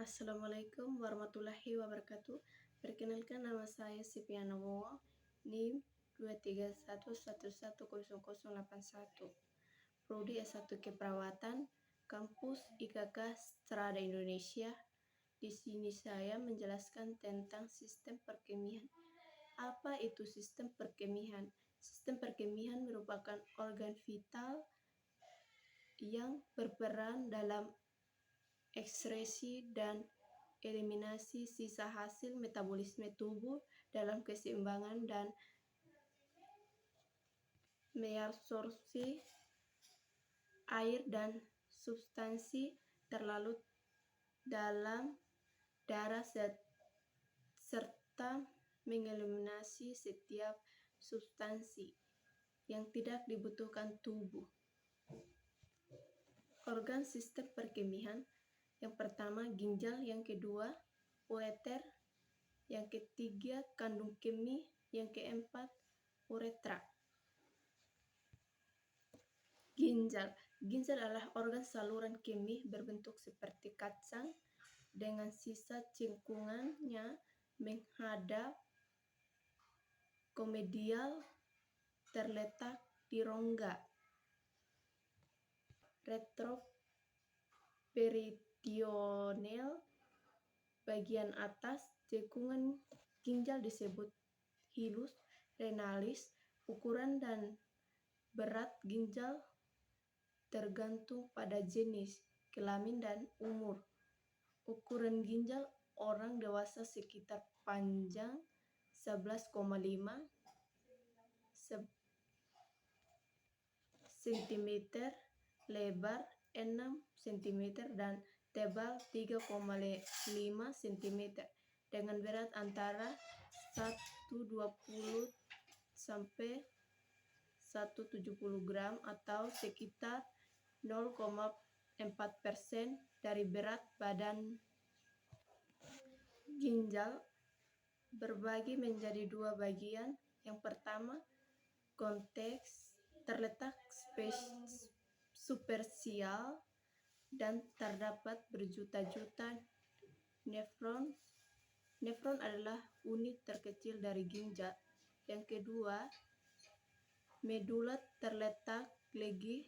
Assalamualaikum warahmatullahi wabarakatuh. Perkenalkan, nama saya Sipiana Wowo, NIM 231110081. Prodi S1 Keperawatan, Kampus IKK Strada Indonesia. Di sini saya menjelaskan tentang sistem perkemihan. Apa itu sistem perkemihan? Sistem perkemihan merupakan organ vital yang berperan dalam ekskresi dan eliminasi sisa hasil metabolisme tubuh dalam keseimbangan dan meabsorpsi air dan substansi terlarut dalam darah serta mengeliminasi setiap substansi yang tidak dibutuhkan tubuh. Organ sistem perkemihan: yang pertama ginjal, yang kedua ureter, yang ketiga kandung kemih, yang keempat uretra. Ginjal adalah organ saluran kemih berbentuk seperti kacang dengan sisa cengkungannya menghadap ke medial, terletak di rongga retroperitoneal bagian atas. Cekungan ginjal disebut hilus renalis. Ukuran dan berat ginjal tergantung pada jenis, kelamin, dan umur. Ukuran ginjal orang dewasa sekitar panjang 11,5 cm, lebar 6 cm, dan tebal 3,5 cm, dengan berat antara 120 sampai 170 gram atau sekitar 0,4% dari berat badan. Ginjal berbagi menjadi dua bagian. Yang pertama, konteks, terletak superficial dan terdapat berjuta-juta nefron. Nefron adalah unit terkecil dari ginjal. Yang kedua, medula, terletak legi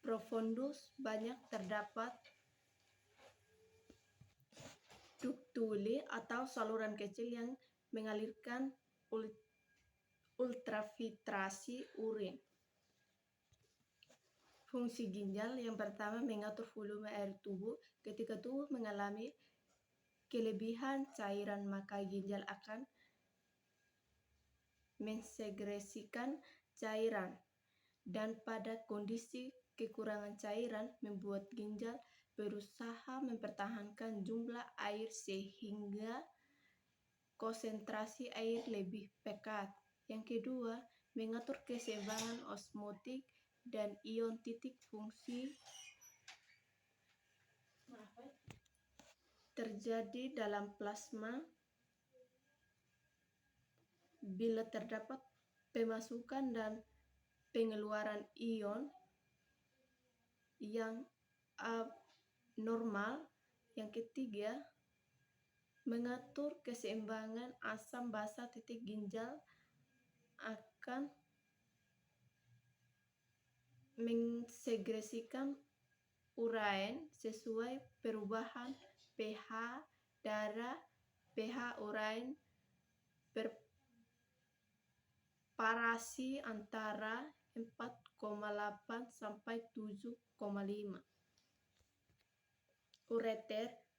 profundus. Banyak terdapat ductuli atau saluran kecil yang mengalirkan ultrafiltrasi urin. Fungsi ginjal: yang pertama, mengatur volume air tubuh. Ketika tubuh mengalami kelebihan cairan, maka ginjal akan mensekresikan cairan, dan pada kondisi kekurangan cairan membuat ginjal berusaha mempertahankan jumlah air sehingga konsentrasi air lebih pekat. Yang kedua, mengatur keseimbangan osmotik dan ion titik. Fungsi terjadi dalam plasma bila terdapat pemasukan dan pengeluaran ion yang abnormal. Yang ketiga, mengatur keseimbangan asam basa. Ginjal akan mensekresikan urein sesuai perubahan pH darah. pH urein bervariasi antara 4,8 sampai 7,5.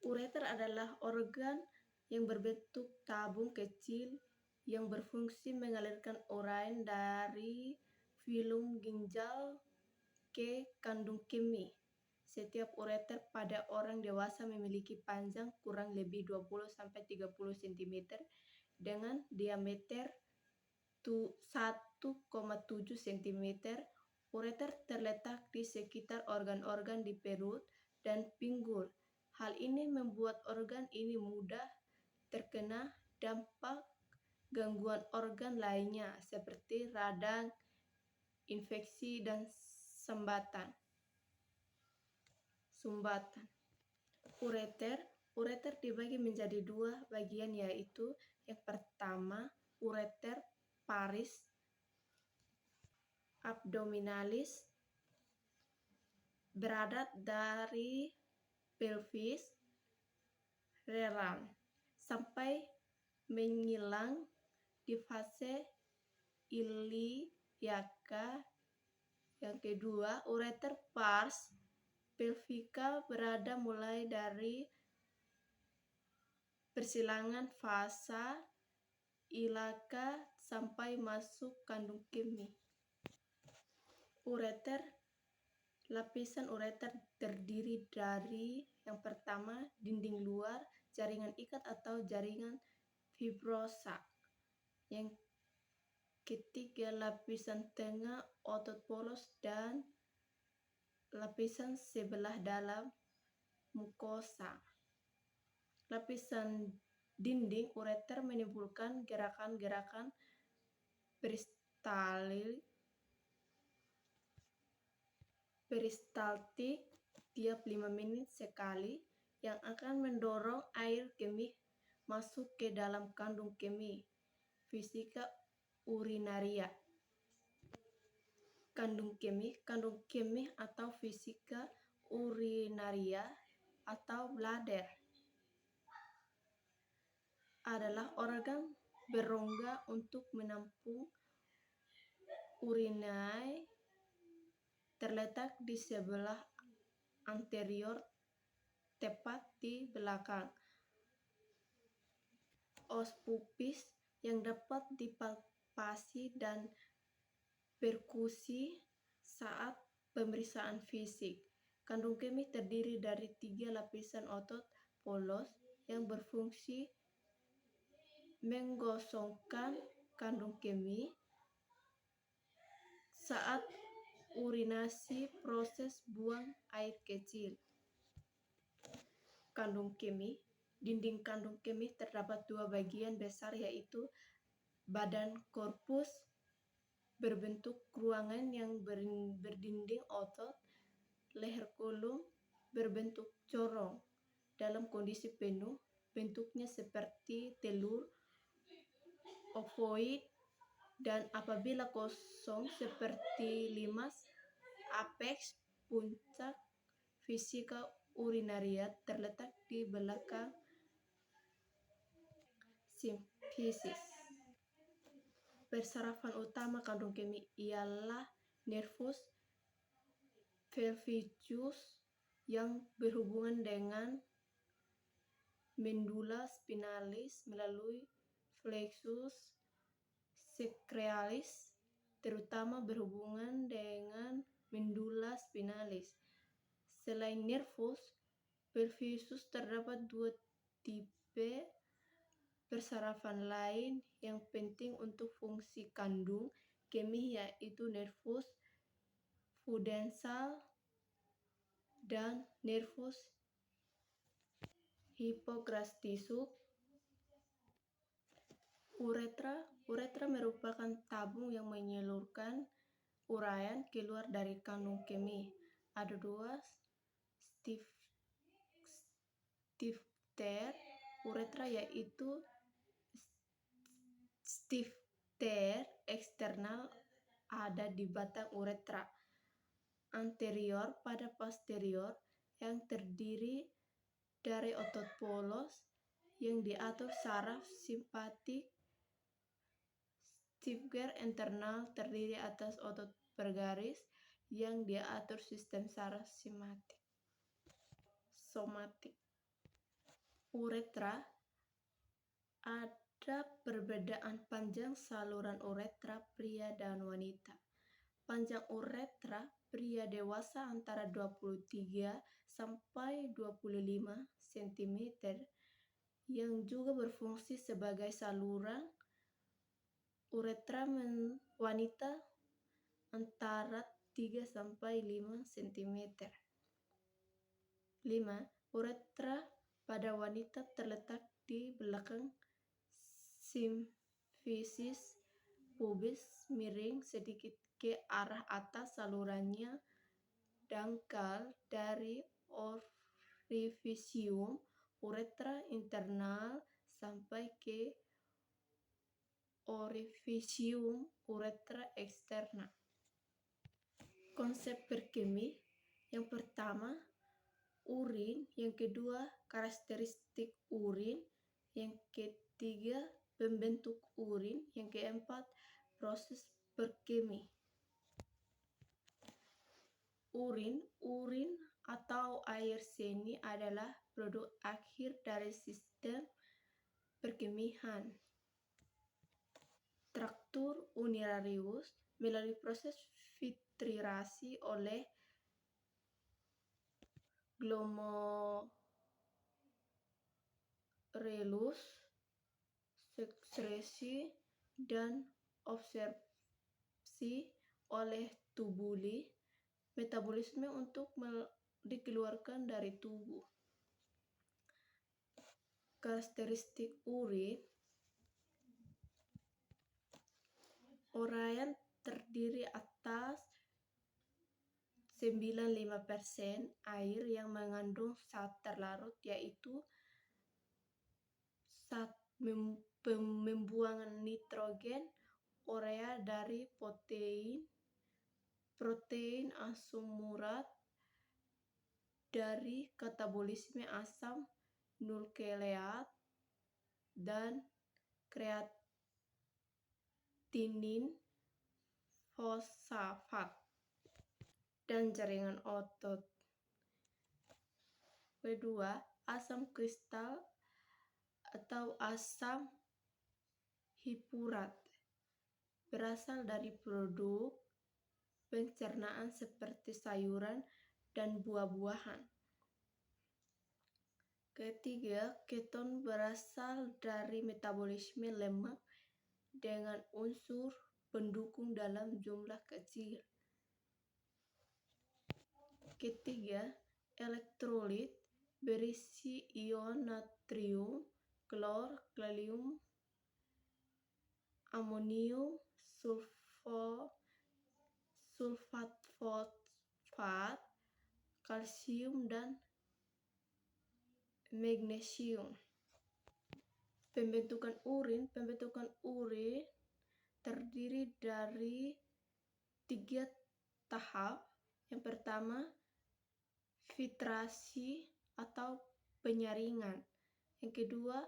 Ureter adalah organ yang berbentuk tabung kecil yang berfungsi mengalirkan urein dari filum ginjal ke kandung kemih. Setiap ureter pada orang dewasa memiliki panjang kurang lebih 20 sampai 30 cm dengan diameter 1,7 cm. Ureter terletak di sekitar organ-organ di perut dan pinggul. Hal ini membuat organ ini mudah terkena dampak gangguan organ lainnya seperti radang, infeksi, dan sumbatan. Ureter. Ureter dibagi menjadi dua bagian, yaitu yang pertama ureter paris abdominalis, berada dari pelvis releng sampai menyilang di fase iliaka. Yang kedua, ureter pars pelvica, berada mulai dari persilangan fasa iliaka sampai masuk kandung kemih. Ureter. Lapisan ureter terdiri dari yang pertama dinding luar, jaringan ikat atau jaringan fibrosa. Yang ketiga lapisan tengah otot polos dan lapisan sebelah dalam mukosa. Lapisan dinding ureter menimbulkan gerakan-gerakan peristaltik tiap 5 menit sekali yang akan mendorong air kemih masuk ke dalam kandung kemih. Fisika urinaria. Kandung kemih atau fisika urinaria atau bladder adalah organ berongga untuk menampung urine, terletak di sebelah anterior tepat di belakang os pubis yang dapat dipalpasi dan perkusi saat pemeriksaan fisik. Kandung kemih terdiri dari 3 lapisan otot polos yang berfungsi menggosongkan kandung kemih saat urinasi, proses buang air kecil. Kandung kemih. Dinding kandung kemih terdapat 2 bagian besar, yaitu badan korpus berbentuk ruangan yang berdinding otot, leher kolom berbentuk corong dalam kondisi penuh, bentuknya seperti telur ovoid, dan apabila kosong seperti limas. Apex puncak fisika urinaria terletak di belakang simfisis. Persarafan utama kandung kemih ialah nervus pelvicus yang berhubungan dengan medulla spinalis melalui plexus sacralis, terutama berhubungan dengan medulla spinalis. Selain nervus pelvicus, terdapat 2 tipe persarafan lain yang penting untuk fungsi kandung kemih, yaitu nervus pudensal dan nervus hypogastrissus. Uretra. Uretra merupakan tabung yang menyalurkan uraian keluar dari kandung kemih. Ada 2 stifter uretra, yaitu stifter eksternal ada di batang uretra anterior pada posterior yang terdiri dari otot polos yang diatur saraf simpatik. Stifter internal terdiri atas otot bergaris yang diatur sistem saraf somatik. Uretra. Ada perbedaan panjang saluran uretra pria dan wanita. Panjang uretra pria dewasa antara 23 sampai 25 cm yang juga berfungsi sebagai saluran. Uretra wanita antara 3 sampai 5 cm. 5. Uretra pada wanita terletak di belakang simfisis pubis, miring sedikit ke arah atas, salurannya dangkal dari orificium uretra internal sampai ke orificium uretra externa. Konsep berkemi yang pertama urin, yang kedua karakteristik urin, yang ketiga pembentuk urin, yang keempat proses berkemi. Urin atau air seni adalah produk akhir dari sistem perkemihan. Traktur urinarius melalui proses filtrasi oleh glomerulus, sekresi dan absorpsi oleh tubuli, metabolisme untuk dikeluarkan dari tubuh. Karakteristik urin, uraian terdiri atas 95% air yang mengandung zat terlarut, yaitu zat pembuangan nitrogen, urea dari protein asam urat, dari katabolisme asam nukleat dan kreatinin fosfat, dan jaringan otot. Kedua, asam kristal atau asam hipurat berasal dari produk pencernaan seperti sayuran dan buah-buahan. Ketiga, keton berasal dari metabolisme lemak dengan unsur pendukung dalam jumlah kecil. Ketiga, elektrolit berisi ion natrium, klor, kalium, amonium, sulfat fosfat, kalsium, dan magnesium. Pembentukan urin terdiri dari 3 tahap. Yang pertama, filtrasi atau penyaringan. Yang kedua,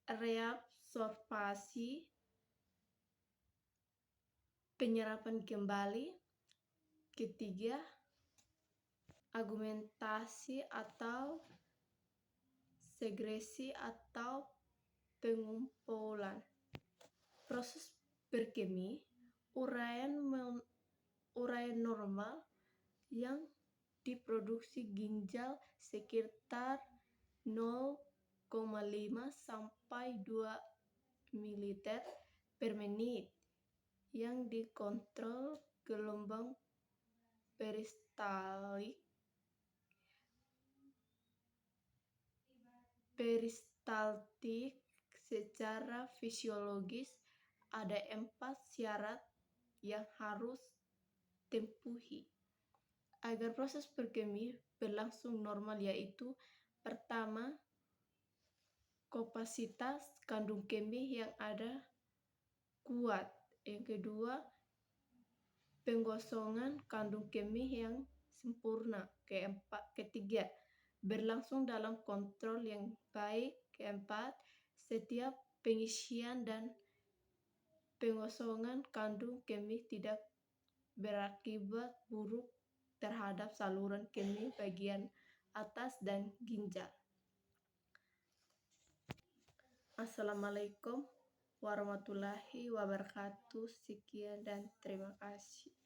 reabsorpsi, penyerapan kembali. Ketiga, augmentasi atau segresi atau pengumpulan. Proses berkemi, uraian normal yang diproduksi ginjal sekitar 0,5 sampai 2 ml per menit yang dikontrol gelombang peristaltik secara fisiologis. Ada 4 syarat yang harus tempuhi agar proses berkemi berlangsung normal, yaitu pertama, kapasitas kandung kemih yang ada kuat. Yang kedua, penggosongan kandung kemih yang sempurna. Ketiga, berlangsung dalam kontrol yang baik. Keempat, setiap pengisian dan penggosongan kandung kemih tidak berakibat buruk terhadap saluran kemih bagian atas dan ginjal. Assalamualaikum warahmatullahi wabarakatuh. Sekian dan terima kasih.